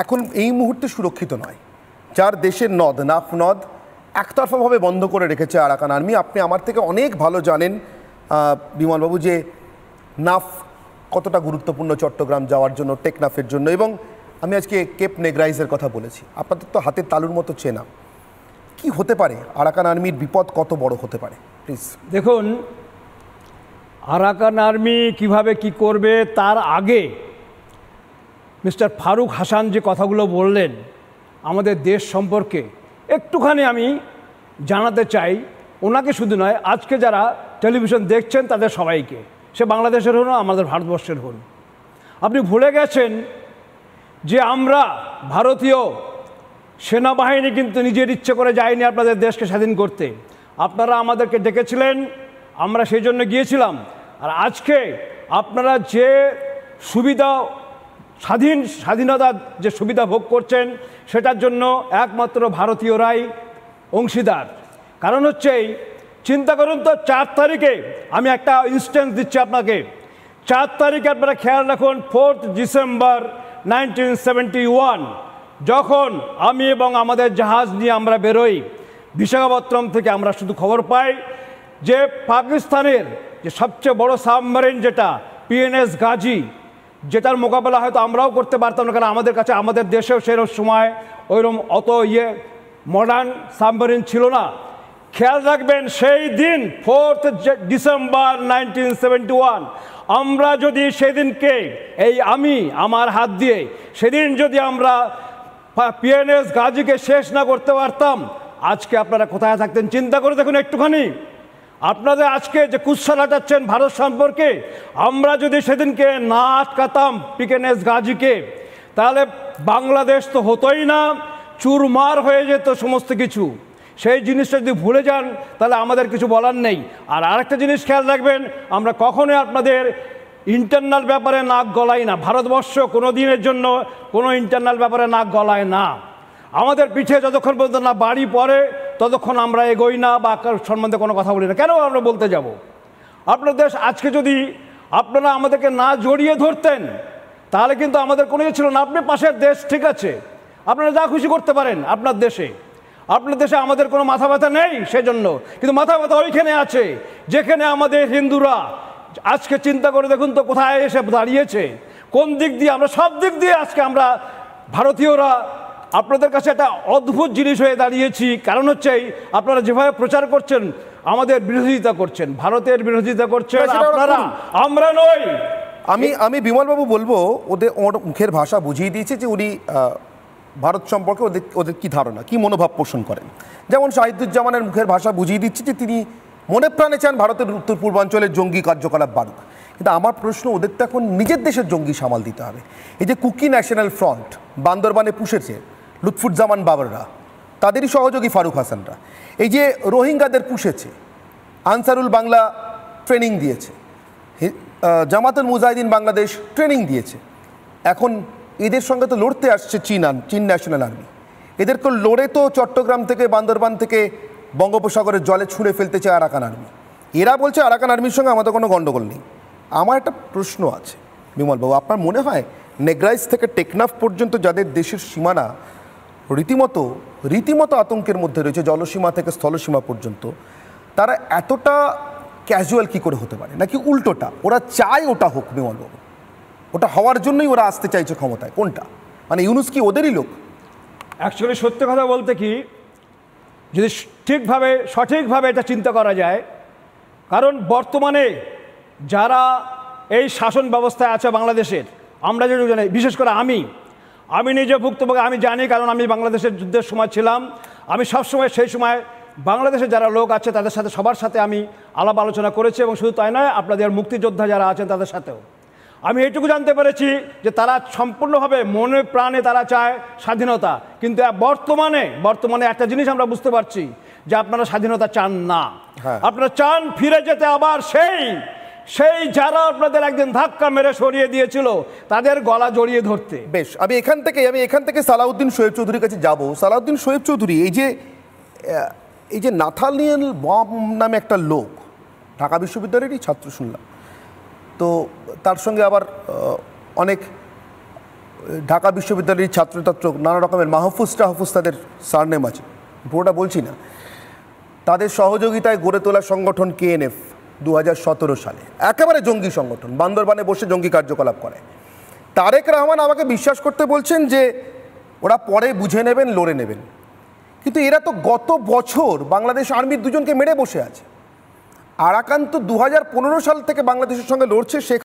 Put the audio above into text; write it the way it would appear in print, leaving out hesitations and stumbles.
এখন এই মুহূর্তে সুরক্ষিত নয়, যার দেশের নদ নাফ নদ একতরফাভাবে বন্ধ করে রেখেছে আরাকান আর্মি। আপনি আমার থেকে অনেক ভালো জানেন বিমলবাবু যে নাফ কতটা গুরুত্বপূর্ণ চট্টগ্রাম যাওয়ার জন্য, টেকনাফের জন্য। এবং আমি আজকে কেপ নেগ্রাইজের কথা বলেছি, আপনাদের তো হাতের তালুর মতো চেনা। কি হতে পারে আরাকান আর্মির বিপদ, কত বড় হতে পারে প্লিজ? দেখুন, আরাকান আর্মি কিভাবে কি করবে তার আগে মিস্টার ফারুক হাসান যে কথাগুলো বললেন আমাদের দেশ সম্পর্কে, একটুখানি আমি জানাতে চাই। ওনাকে শুধু নয়, আজকে যারা টেলিভিশন দেখছেন তাদের সবাইকে, সে বাংলাদেশের হন আমাদের ভারতবর্ষের হন। আপনি ভুলে গেছেন যে আমরা ভারতীয় সেনাবাহিনী কিন্তু নিজের ইচ্ছে করে যায়নি আপনাদের দেশকে স্বাধীন করতে। আপনারা আমাদেরকে ডেকেছিলেন, আমরা সেই জন্য গিয়েছিলাম। আর আজকে আপনারা যে সুবিধা, স্বাধীনতার যে সুবিধা ভোগ করছেন, সেটার জন্য একমাত্র ভারতীয়রাই অংশীদার। কারণ হচ্ছে চিন্তা করুন তো, 4 তারিখে আমি একটা ইনস্ট্যান্স দিচ্ছি আপনাকে। 4 তারিখে আপনারা খেয়াল রাখুন, 4 ডিসেম্বর 1971 যখন আমি এবং আমাদের জাহাজ নিয়ে আমরা বেরোই বিশাখাপত্তনম থেকে, আমরা শুধু খবর পাই যে পাকিস্তানের যে সবচেয়ে বড় সাবমেরিন যেটা পিএনএস গাজী, যেটার মোকাবেলা হয়তো আমরাও করতে পারতাম না, কারণ আমাদের কাছে, আমাদের দেশেও সেরকম সময় ওইরকম অত মডার্ন সাবমেরিন ছিল না। খেয়াল রাখবেন সেই দিন 4 ডিসেম্বর 1971 আমরা যদি সেদিনকে আমি আমার হাত দিয়ে সেদিন যদি আমরা পিএনএস গাজীকে শেষ না করতে পারতাম, আজকে আপনারা কোথায় থাকতেন চিন্তা করে দেখুন একটুখানি। আপনাদের আজকে যে কুৎসা লাটাচ্ছেন ভারত সম্পর্কে, আমরা যদি সেদিনকে না আটকাতাম পিএনএস গাজীকে, তাহলে বাংলাদেশ তো হতোই না, চুরমার হয়ে যেত সমস্ত কিছু। সেই জিনিসটা যদি ভুলে যান তাহলে আমাদের কিছু বলার নেই। আর আরেকটা জিনিস খেয়াল রাখবেন, আমরা কখনোই আপনাদের ইন্টারনাল ব্যাপারে নাক গলাই না। ভারতবর্ষ কোনো দিনের জন্য কোনো ইন্টারনাল ব্যাপারে নাক গলায় না। আমাদের পিঠে যতক্ষণ পর্যন্ত না বাড়ি পড়ে ততক্ষণ আমরা এগোই না বা সম্বন্ধে কোনো কথা বলি না। কেন আমরা বলতে যাব? আপনার দেশ আজকে যদি আপনারা আমাদেরকে না জড়িয়ে ধরতেন তাহলে কিন্তু আমাদের কোনো ছিল না। আপনি পাশের দেশ, ঠিক আছে, আপনারা যা খুশি করতে পারেন আপনার দেশে। আপনার দেশে আমাদের কোনো মাথা ব্যথা নেই সেজন্য, কিন্তু মাথা ব্যথা ওইখানে আছে যেখানে আমাদের হিন্দুরা আজকে চিন্তা করে দেখুন তো কোথায় এসে দাঁড়িয়েছে, কোন দিক দিয়ে। আমরা সব দিক দিয়ে আজকে আমরা ভারতীয়রা আপনাদের কাছে একটা অদ্ভুত জিনিস হয়ে দাঁড়িয়েছি। কারণ হচ্ছে আপনারা যেভাবে প্রচার করছেন আমাদের বিরোধিতা করছেন, ভারতের বিরোধিতা করছেন আপনারা, আমরা নই। আমি বিমলবাবু বলবো, ওর মুখের ভাষা বুঝিয়ে দিয়েছে যে উনি ভারত সম্পর্কে ওদের কী ধারণা, কী মনোভাব পোষণ করেন। যেমন শাহিদুজ্জামানের মুখের ভাষা বুঝিয়ে দিচ্ছে যে তিনি মনে প্রাণে চান ভারতের উত্তর পূর্বাঞ্চলের জঙ্গি কার্যকলাপ বাড়ুক। কিন্তু আমার প্রশ্ন, ওদের তো এখন নিজের দেশের জঙ্গি সামাল দিতে হবে। এই যে কুকি ন্যাশনাল ফ্রন্ট বান্দরবানে পুষেছে লুৎফুজ্জামান বাবররা, তাদেরই সহযোগী ফারুক হাসানরা, এই যে রোহিঙ্গাদের পুষেছে, আনসারুল বাংলা ট্রেনিং দিয়েছে, জামাতুল মুজাহিদিন বাংলাদেশ ট্রেনিং দিয়েছে, এখন এদের সঙ্গে তো লড়তে আসছে চীন ন্যাশনাল আর্মি। এদেরকে লড়ে তো চট্টগ্রাম থেকে, বান্দরবান থেকে বঙ্গোপসাগরের জলে ছুঁড়ে ফেলতে চায় আরাকান আর্মি। এরা বলছে আরাকান আর্মির সঙ্গে আমাদের কোনো গণ্ডগোল নেই। আমার একটা প্রশ্ন আছে বিমলবাবু, আপনার মনে হয় নেগ্রাইজ থেকে টেকনাফ পর্যন্ত যাদের দেশের সীমানা রীতিমতো আতঙ্কের মধ্যে রয়েছে, জলসীমা থেকে স্থলসীমা পর্যন্ত, তারা এতটা ক্যাজুয়াল কি করে হতে পারে? নাকি উল্টোটা ওরা চায় ওটা হোক? বিমলবাবু, ওটা হওয়ার জন্যই ওরা আসতে চাইছে ক্ষমতায়, কোনটা? মানে ইউনুস কি ওদেরই লোক? অ্যাকচুয়ালি সত্যি কথা বলতে কি, যদি সঠিকভাবে এটা চিন্তা করা যায়, কারণ বর্তমানে যারা এই শাসন ব্যবস্থায় আছে বাংলাদেশের, আমরা যেটা জানি, বিশেষ করে আমি নিজে ভুক্তভোগী, আমি জানি, কারণ আমি বাংলাদেশের যুদ্ধের সময় ছিলাম। আমি সবসময় সেই সময় বাংলাদেশের যারা লোক আছে তাদের সাথে, সবার সাথে আমি আলাপ আলোচনা করেছি, এবং শুধু তাই নয়, আপনাদের মুক্তিযোদ্ধা যারা আছেন তাদের সাথেও আমি এইটুকু জানতে পেরেছি যে তারা সম্পূর্ণভাবে মনে প্রাণে তারা চায় স্বাধীনতা। কিন্তু বর্তমানে একটা জিনিস আমরা বুঝতে পারছি যে আপনারা স্বাধীনতা চান না, আপনারা চান ফিরে যেতে আবার সেই যারা আপনাদের একদিন ধাক্কা মেরে সরিয়ে দিয়েছিল তাদের গলা জড়িয়ে ধরতে। বেশ, আমি এখান থেকে সালাউদ্দিন শোয়েব চৌধুরীর কাছে যাব। সালাউদ্দিন শোয়েব চৌধুরী, এই যে নাথানিয়েল বম নামে একটা লোক, ঢাকা বিশ্ববিদ্যালয়েরই ছাত্র শুনলাম, তো তার সঙ্গে আবার অনেক ঢাকা বিশ্ববিদ্যালয়ের ছাত্রছাত্র নানা রকমের মাহফুজ টাহফুজ তাদের সারনেম আছে, পুরোটা বলছি না, তাদের সহযোগিতায় গড়ে তোলা সংগঠন KNF 2017 সালে একেবারে জঙ্গি সংগঠন, বান্দরবানে বসে জঙ্গি কার্যকলাপ করে। তারেক রহমান আমাকে বিশ্বাস করতে বলছেন যে ওরা পরে বুঝে নেবেন, লড়ে নেবেন, কিন্তু এরা তো গত বছর বাংলাদেশ আর্মির দুজনকে মেরে বসে আছে। আরাকান তো 2015 সাল থেকে বাংলাদেশের সঙ্গে লড়ছে,